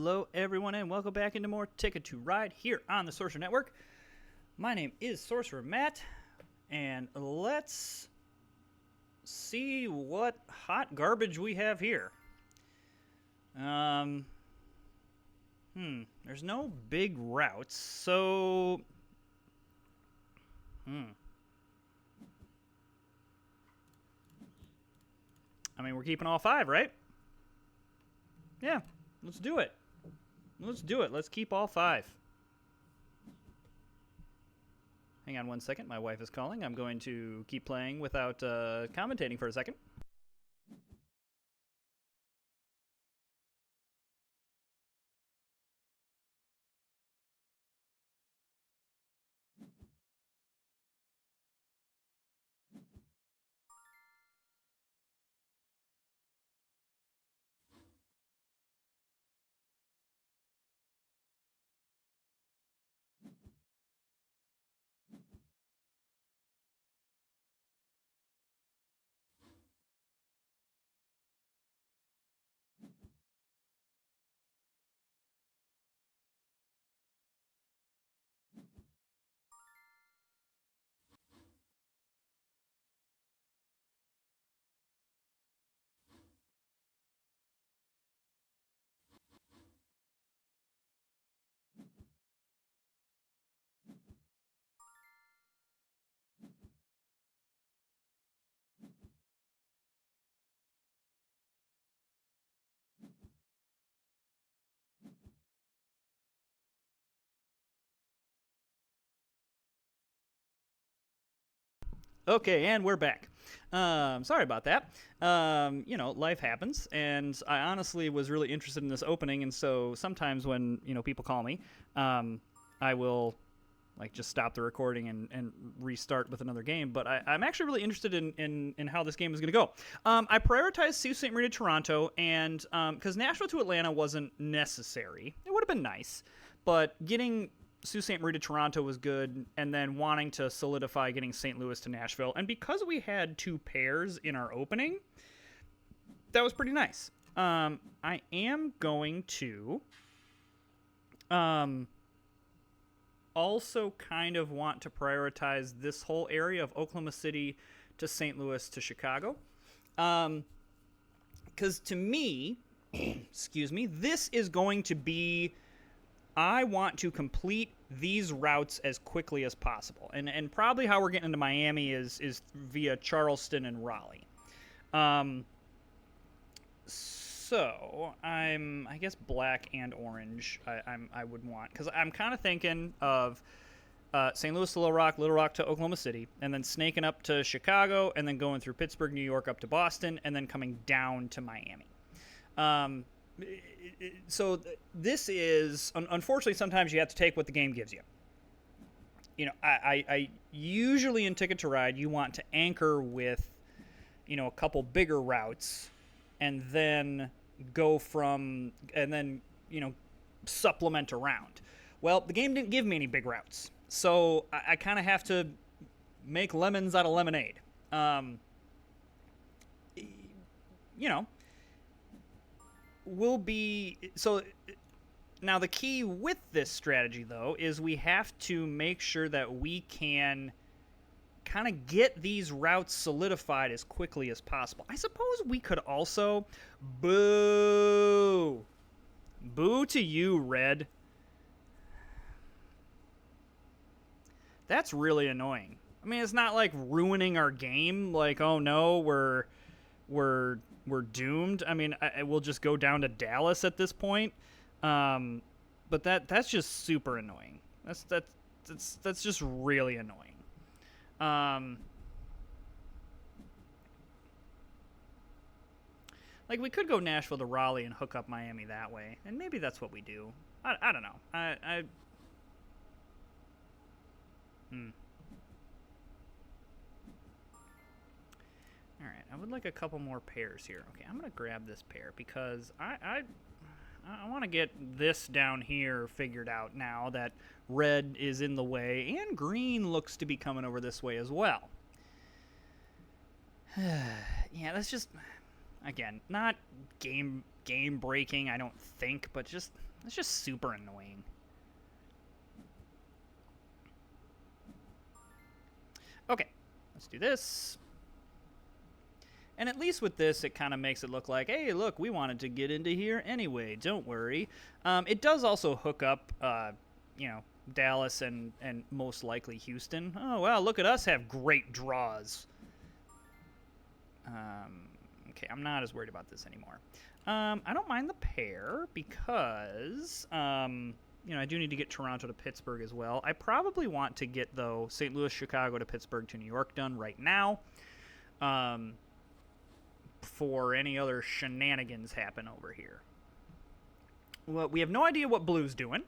Hello, everyone, and welcome back into more Ticket to Ride here on the Sorcerer Network. My name is Sorcerer Matt, and let's see what hot garbage we have here. There's no big routes, so... I mean, we're keeping all 5, right? Yeah, let's do it. Let's do it. Let's keep all 5. Hang on one second. My wife is calling. I'm going to keep playing without commentating for a second. Okay, and we're back. Sorry about that. Life happens, and I honestly was really interested in this opening, and so sometimes when, people call me, I will, just stop the recording and restart with another game, but I'm actually really interested in how this game is going to go. I prioritized Sault Ste. Marie to Toronto, and because Nashville to Atlanta wasn't necessary. It would have been nice, but getting Sault Ste. Marie to Toronto was good, and then wanting to solidify getting St. Louis to Nashville. And because we had 2 pairs in our opening, that was pretty nice. I am going to also kind of want to prioritize this whole area of Oklahoma City to St. Louis to Chicago. Because to me, excuse me, this is going to be... I want to complete these routes as quickly as possible. And probably how we're getting into Miami is via Charleston and Raleigh. So I guess black and orange I would want. Because I'm kind of thinking of St. Louis to Little Rock to Oklahoma City, and then snaking up to Chicago, and then going through Pittsburgh, New York, up to Boston, and then coming down to Miami. So this is, unfortunately, sometimes you have to take what the game gives you. I usually in Ticket to Ride, you want to anchor with, a couple bigger routes, and then supplement around. Well, the game didn't give me any big routes, so I kind of have to make lemons out of lemonade. Will be so. Now the key with this strategy, though, is we have to make sure that we can kind of get these routes solidified as quickly as possible. I suppose we could also boo to you, Red. That's really annoying. I mean, it's not like ruining our game. Like, oh no, we're doomed. I mean, we'll just go down to Dallas at this point. But that's just super annoying. That's just really annoying. We could go Nashville to Raleigh and hook up Miami that way, and maybe that's what we do. I don't know. Alright, I would like a couple more pairs here. Okay, I'm going to grab this pair because I want to get this down here figured out now that red is in the way, and green looks to be coming over this way as well. Yeah, that's just, again, not game game breaking, I don't think, but it's just super annoying. Okay, let's do this. And at least with this, it kind of makes it look like, hey, look, we wanted to get into here anyway. Don't worry. It does also hook up, Dallas and most likely Houston. Oh, wow, look at us have great draws. Okay, I'm not as worried about this anymore. I don't mind the pair because, I do need to get Toronto to Pittsburgh as well. I probably want to get, though, St. Louis, Chicago to Pittsburgh to New York done right now. Before any other shenanigans happen over here. Well, we have no idea what Blue's doing.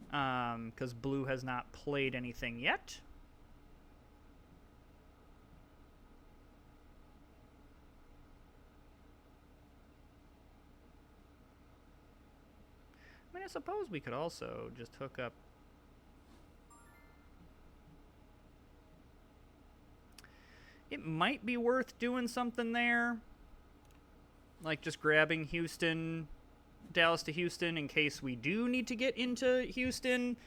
Because Blue has not played anything yet. I mean, I suppose we could also just hook up. It might be worth doing something there. Like just grabbing Houston, Dallas to Houston in case we do need to get into Houston.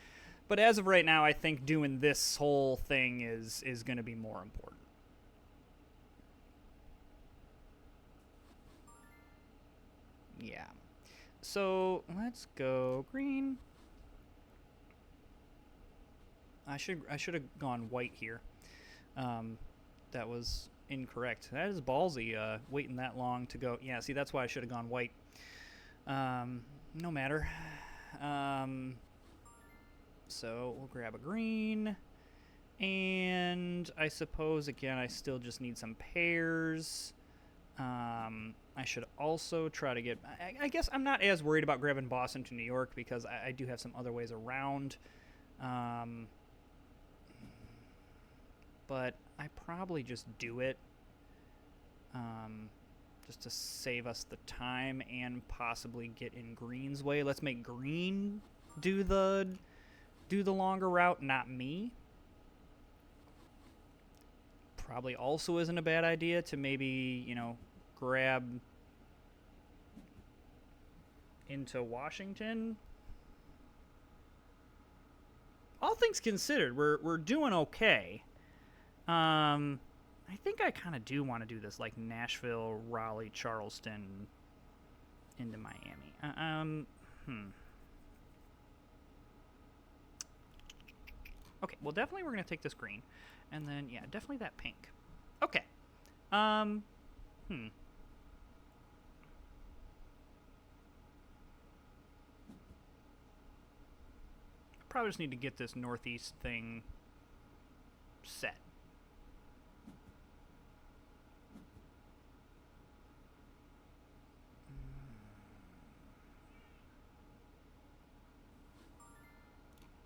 But as of right now, I think doing this whole thing is going to be more important. Yeah. So let's go green. I should have gone white here. That was incorrect. That is ballsy, waiting that long to go. Yeah, see, that's why I should have gone white. No matter. So we'll grab a green. And I suppose, again, I still just need some pairs. I should also try to get... I guess I'm not as worried about grabbing Boston to New York because I do have some other ways around. But I probably just do it. Just to save us the time and possibly get in Green's way. Let's make Green do the longer route, not me. Probably also isn't a bad idea to maybe, grab into Washington. All things considered, we're doing okay. I think I kind of do want to do this, like Nashville, Raleigh, Charleston, into Miami. Okay, well, definitely we're going to take this green. And then, yeah, definitely that pink. Okay. Probably just need to get this northeast thing set.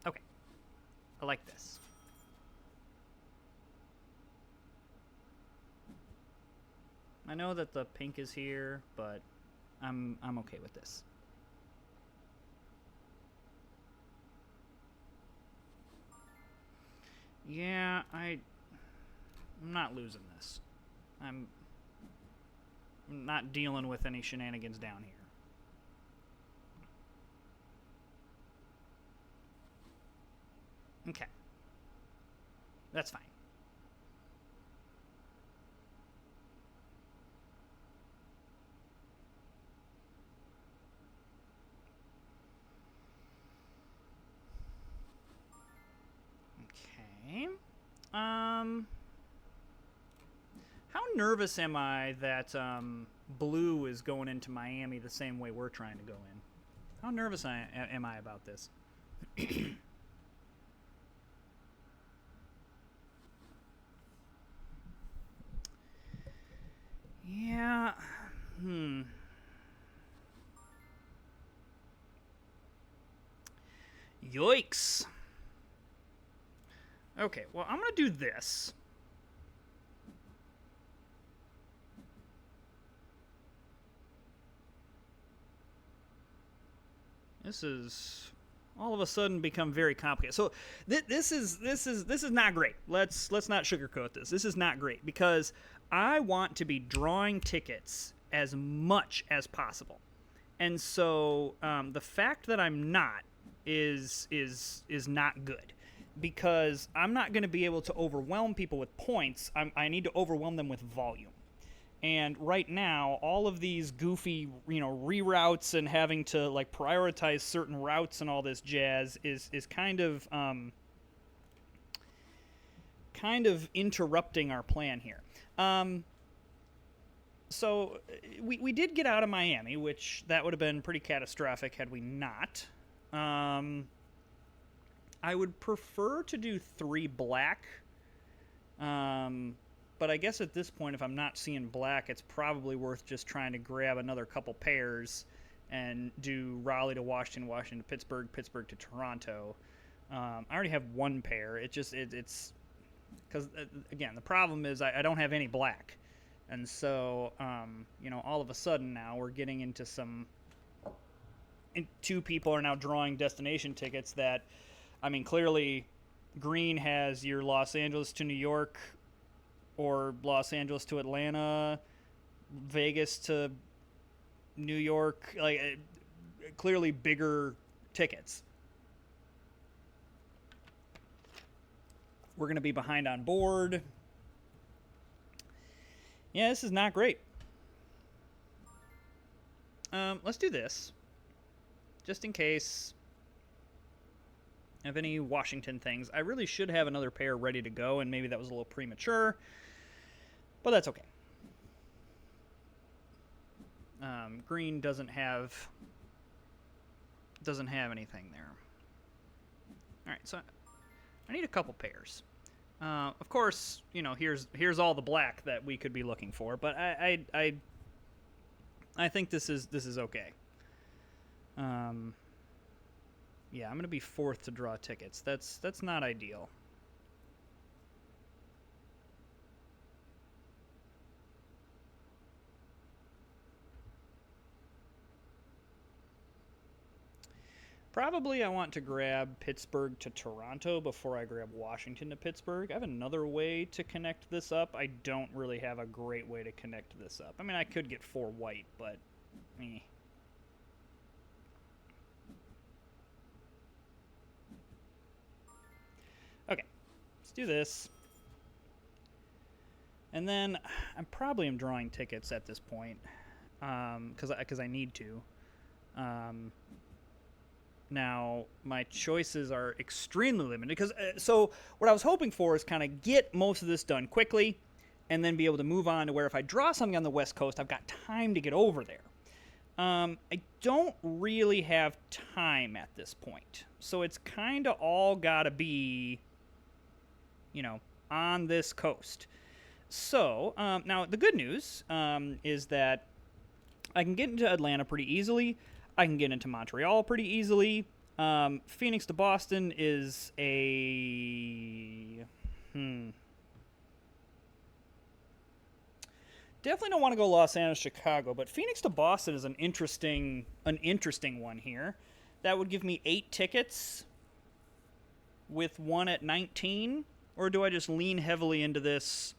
Okay. I like this. I know that the pink is here, but I'm okay with this. Yeah, I'm not losing this. I'm not dealing with any shenanigans down here. Okay. That's fine. Okay. How nervous am I that Blue is going into Miami the same way we're trying to go in? How nervous am I about this? Yeah. Yikes. Okay, well, I'm going to do this. This is all of a sudden become very complicated. So this is not great. Let's not sugarcoat this. This is not great because I want to be drawing tickets as much as possible. And so the fact that I'm not is not good, because I'm not going to be able to overwhelm people with points. I need to overwhelm them with volume. And right now, all of these goofy, reroutes and having to like prioritize certain routes and all this jazz is kind of interrupting our plan here. So we did get out of Miami, which that would have been pretty catastrophic had we not. I would prefer to do 3 black. But I guess at this point, if I'm not seeing black, it's probably worth just trying to grab another couple pairs and do Raleigh to Washington, Washington to Pittsburgh, Pittsburgh to Toronto. I already have 1 pair. It's because, again, the problem is I don't have any black. And so, all of a sudden now we're getting into 2 people are now drawing destination tickets that, clearly green has your Los Angeles to New York or Los Angeles to Atlanta, Vegas to New York, clearly bigger tickets. We're going to be behind on board. Yeah, this is not great. Let's do this, just in case I have any Washington things. I really should have another pair ready to go, and maybe that was a little premature, but that's okay. Green doesn't have anything there. All right, so I need a couple pairs. Of course, here's all the black that we could be looking for, but I think this is okay. Yeah, I'm gonna be 4th to draw tickets. That's not ideal. Probably I want to grab Pittsburgh to Toronto before I grab Washington to Pittsburgh. I have another way to connect this up. I don't really have a great way to connect this up. I could get 4 white, but Okay, let's do this. And then I probably am drawing tickets at this point, because I need to. Now, my choices are extremely limited, because so what I was hoping for is kind of get most of this done quickly and then be able to move on to where if I draw something on the West Coast, I've got time to get over there. I don't really have time at this point, so it's kind of all got to be, on this coast. So, now the good news is that I can get into Atlanta pretty easily. I can get into Montreal pretty easily. Phoenix to Boston is a... Definitely don't want to go Los Angeles, Chicago, but Phoenix to Boston is an interesting one here. That would give me 8 tickets with 1 at 19, or do I just lean heavily into this?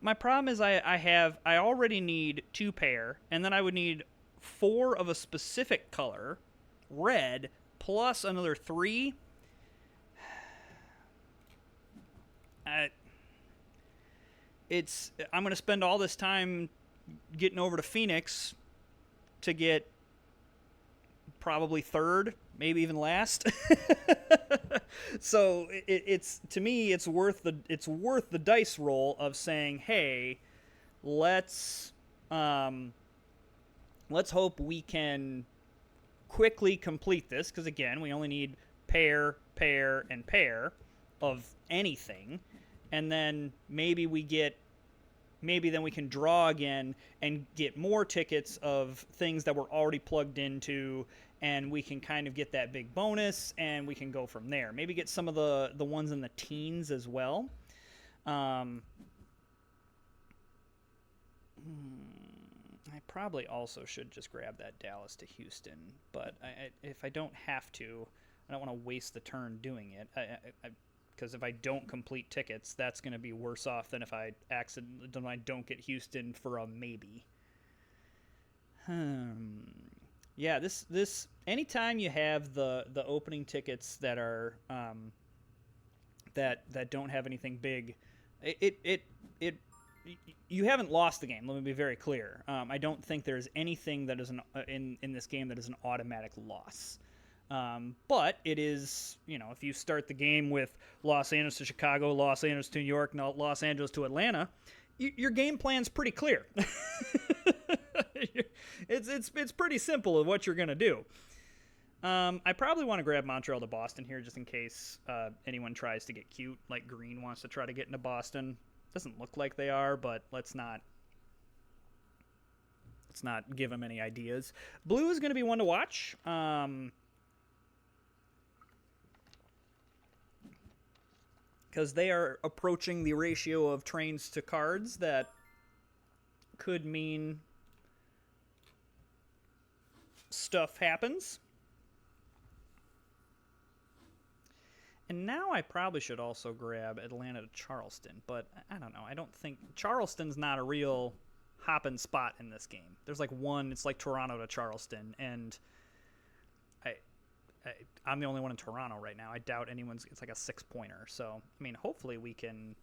My problem is I already need 2 pair, and then I would need 4 of a specific color, red, plus another 3. I'm going to spend all this time getting over to Phoenix to get probably 3rd, maybe even last. So it's to me, it's worth the dice roll of saying, hey, let's hope we can quickly complete this, because again, we only need pair, pair, and pair of anything, and then maybe then we can draw again and get more tickets of things that we're already plugged into, and we can kind of get that big bonus, and we can go from there. Maybe get some of the ones in the teens as well. I probably also should just grab that Dallas to Houston, but if I don't have to, I don't want to waste the turn doing it. Because if I don't complete tickets, that's going to be worse off than if I don't get Houston for a maybe. Yeah, this anytime you have the opening tickets that are that don't have anything big, it you haven't lost the game. Let me be very clear. I don't think there's anything that is in this game that is an automatic loss. But it is, if you start the game with Los Angeles to Chicago, Los Angeles to New York, Los Angeles to Atlanta, your game plan's pretty clear. It's pretty simple of what you're gonna do. I probably want to grab Montreal to Boston here just in case anyone tries to get cute, like Green wants to try to get into Boston. Doesn't look like they are, but let's not give them any ideas. Blue is going to be one to watch. Because they are approaching the ratio of trains to cards that could mean stuff happens. And now I probably should also grab Atlanta to Charleston, but I don't know. I don't think Charleston's not a real hopping spot in this game. There's like one, it's like Toronto to Charleston, and I'm the only one in Toronto right now. I doubt anyone's. It's like a 6-pointer. So I mean, hopefully we can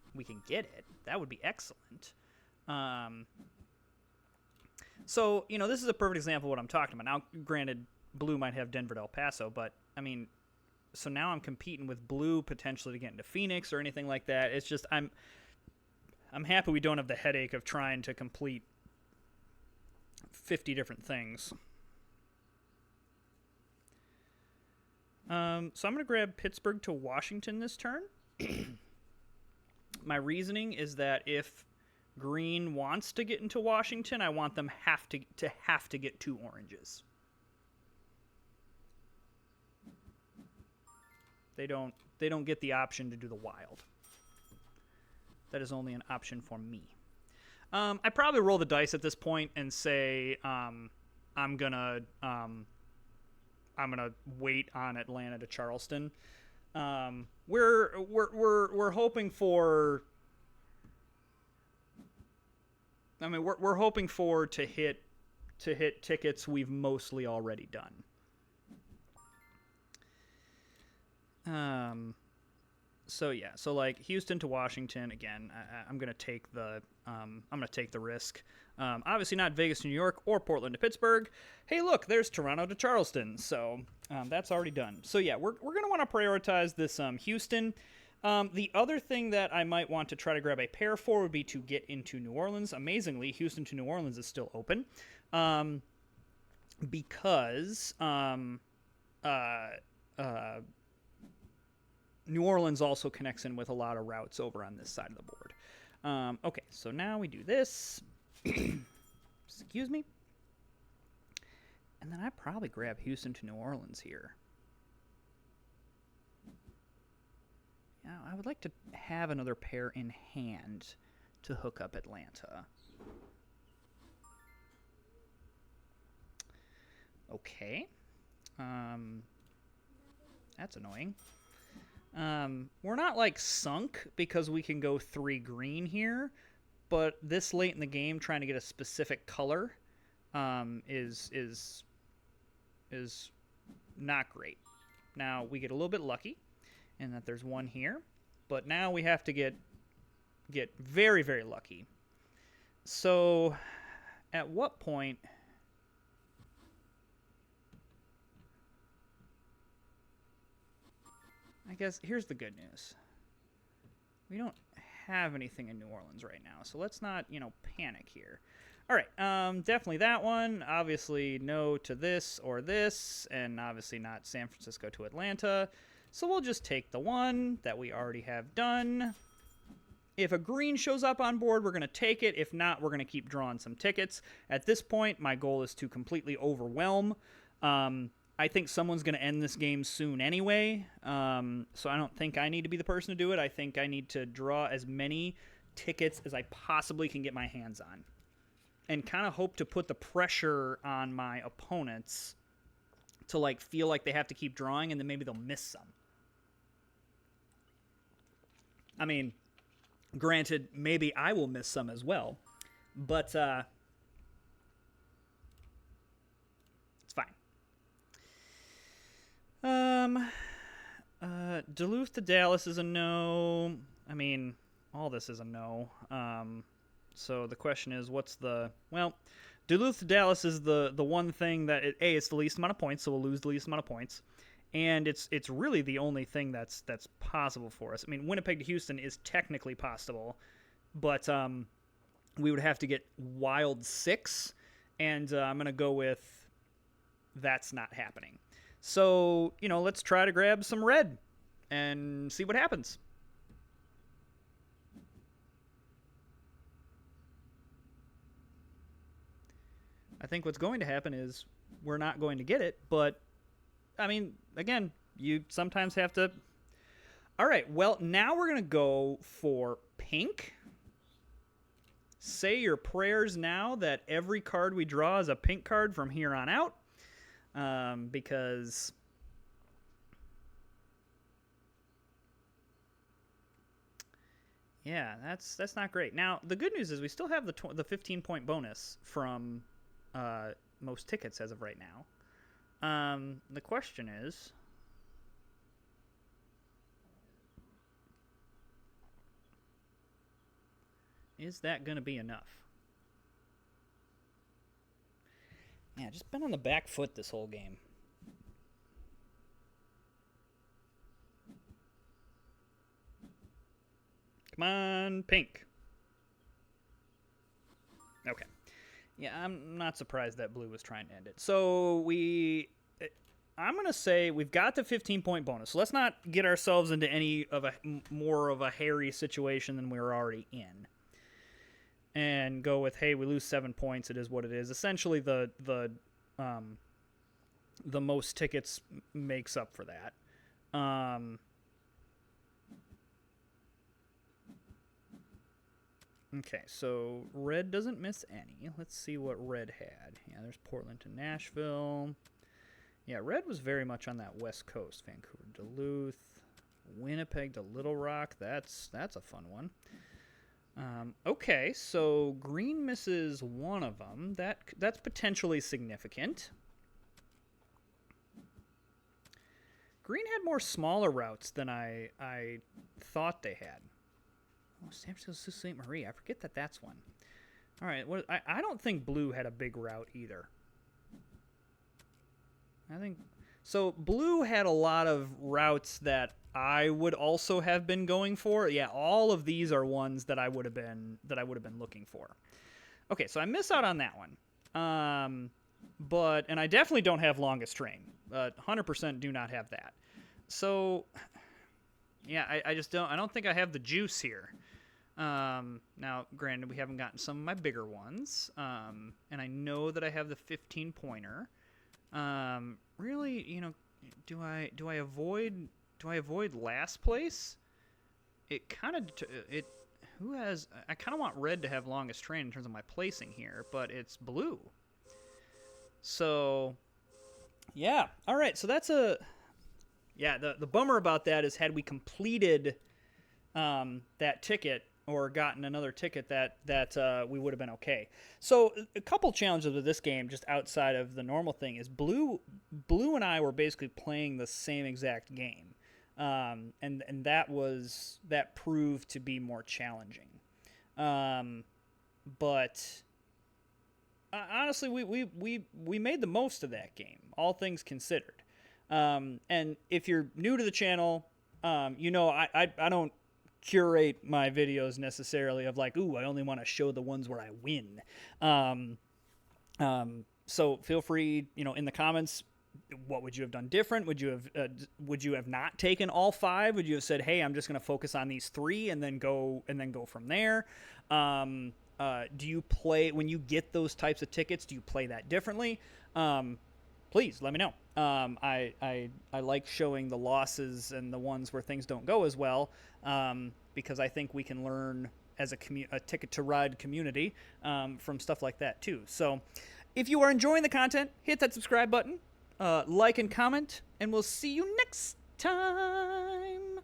get it. That would be excellent. So this is a perfect example of what I'm talking about. Now, granted, Blue might have Denver to El Paso, but I mean. So now I'm competing with Blue potentially to get into Phoenix or anything like that. It's just I'm happy we don't have the headache of trying to complete 50 different things. So I'm going to grab Pittsburgh to Washington this turn. My reasoning is that if Green wants to get into Washington, I want them have to get 2 oranges. They don't get the option to do the wild. That is only an option for me. I probably roll the dice at this point and say I'm gonna wait on Atlanta to Charleston. We're hoping for. I mean, we're hoping for to hit tickets we've mostly already done. So yeah, so like Houston to Washington again. I'm gonna take the risk. Obviously not Vegas to New York or Portland to Pittsburgh. Hey, look, there's Toronto to Charleston. So that's already done. So yeah, we're gonna want to prioritize this Houston. The other thing that I might want to try to grab a pair for would be to get into New Orleans. Amazingly, Houston to New Orleans is still open, because New Orleans also connects in with a lot of routes over on this side of the board. Okay, so now we do this. Excuse me. And then I probably grab Houston to New Orleans here. Yeah, I would like to have another pair in hand to hook up Atlanta. Okay. That's annoying. We're not like sunk because we can go 3 green here, but this late in the game trying to get a specific color is not great. Now we get a little bit lucky in that there's one here, but now we have to get very, very lucky. So at what point I guess here's the good news. We don't have anything in New Orleans right now, so let's not, panic here. All right, definitely that one. Obviously, no to this or this, and obviously not San Francisco to Atlanta. So we'll just take the one that we already have done. If a green shows up on board, we're going to take it. If not, we're going to keep drawing some tickets. At this point, my goal is to completely overwhelm. I think someone's going to end this game soon anyway, so I don't think I need to be the person to do it. I think I need to draw as many tickets as I possibly can get my hands on and kind of hope to put the pressure on my opponents to feel like they have to keep drawing, and then maybe they'll miss some. I mean, granted, maybe I will miss some as well, but fine. Duluth to Dallas is a no. I mean, all this is a no. So the question is, what's the... Well, Duluth to Dallas is the one thing that... it's the least amount of points, so we'll lose the least amount of points. And it's really the only thing that's possible for us. I mean, Winnipeg to Houston is technically possible, but we would have to get Wild 6, and I'm going to go with that's not happening. So, let's try to grab some red and see what happens. I think what's going to happen is we're not going to get it, but, I mean, again, you sometimes have to... All right, well, now we're going to go for pink. Say your prayers now that every card we draw is a pink card from here on out. Because yeah, that's not great. Now the good news is we still have the 15-point bonus from most tickets as of right now. The question is that going to be enough? Yeah, just been on the back foot this whole game. Come on, pink. Okay. Yeah, I'm not surprised that blue was trying to end it. So I'm going to say we've got the 15-point bonus. So let's not get ourselves into any of more of a hairy situation than we were already in. And go with, hey, we lose 7 points. It is what it is. Essentially, the most tickets makes up for that. Okay, so red doesn't miss any. Let's see what red had. Yeah, there's Portland to Nashville. Yeah, red was very much on that West Coast. Vancouver, Duluth, Winnipeg to Little Rock. That's a fun one. Okay, so green misses one of them. That's potentially significant. Green had more smaller routes than I thought they had. Oh, San Francisco, Sault Ste. Marie. I forget that's one. All right, I don't think blue had a big route either. I think so. Blue had a lot of routes that I would also have been going for. Yeah, all of these are ones that I would have been looking for. Okay, so I miss out on that one. And I definitely don't have longest train. 100% do not have that. So yeah, I just don't. I don't think I have the juice here. Now, granted, we haven't gotten some of my bigger ones, and I know that I have the 15-pointer. Really, do I avoid last place? It kind of I kind of want red to have longest train in terms of my placing here, but it's blue. So yeah, all right. So that's the bummer about that is had we completed that ticket or gotten another ticket that we would have been okay. So a couple challenges with this game, just outside of the normal thing, is Blue and I were basically playing the same exact game, and that proved to be more challenging. But honestly, we made the most of that game, all things considered. And if you're new to the channel, I don't curate my videos necessarily of like, ooh, I only want to show the ones where I win. So feel free, in the comments, what would you have done different? Would you have not taken all 5? Would you have said, hey, I'm just going to focus on these 3 and then go from there? Do you play when you get those types of tickets? Do you play that differently? Please let me know. I like showing the losses and the ones where things don't go as well, because I think we can learn as a Ticket to Ride community from stuff like that too. So if you are enjoying the content, hit that subscribe button, like and comment, and we'll see you next time.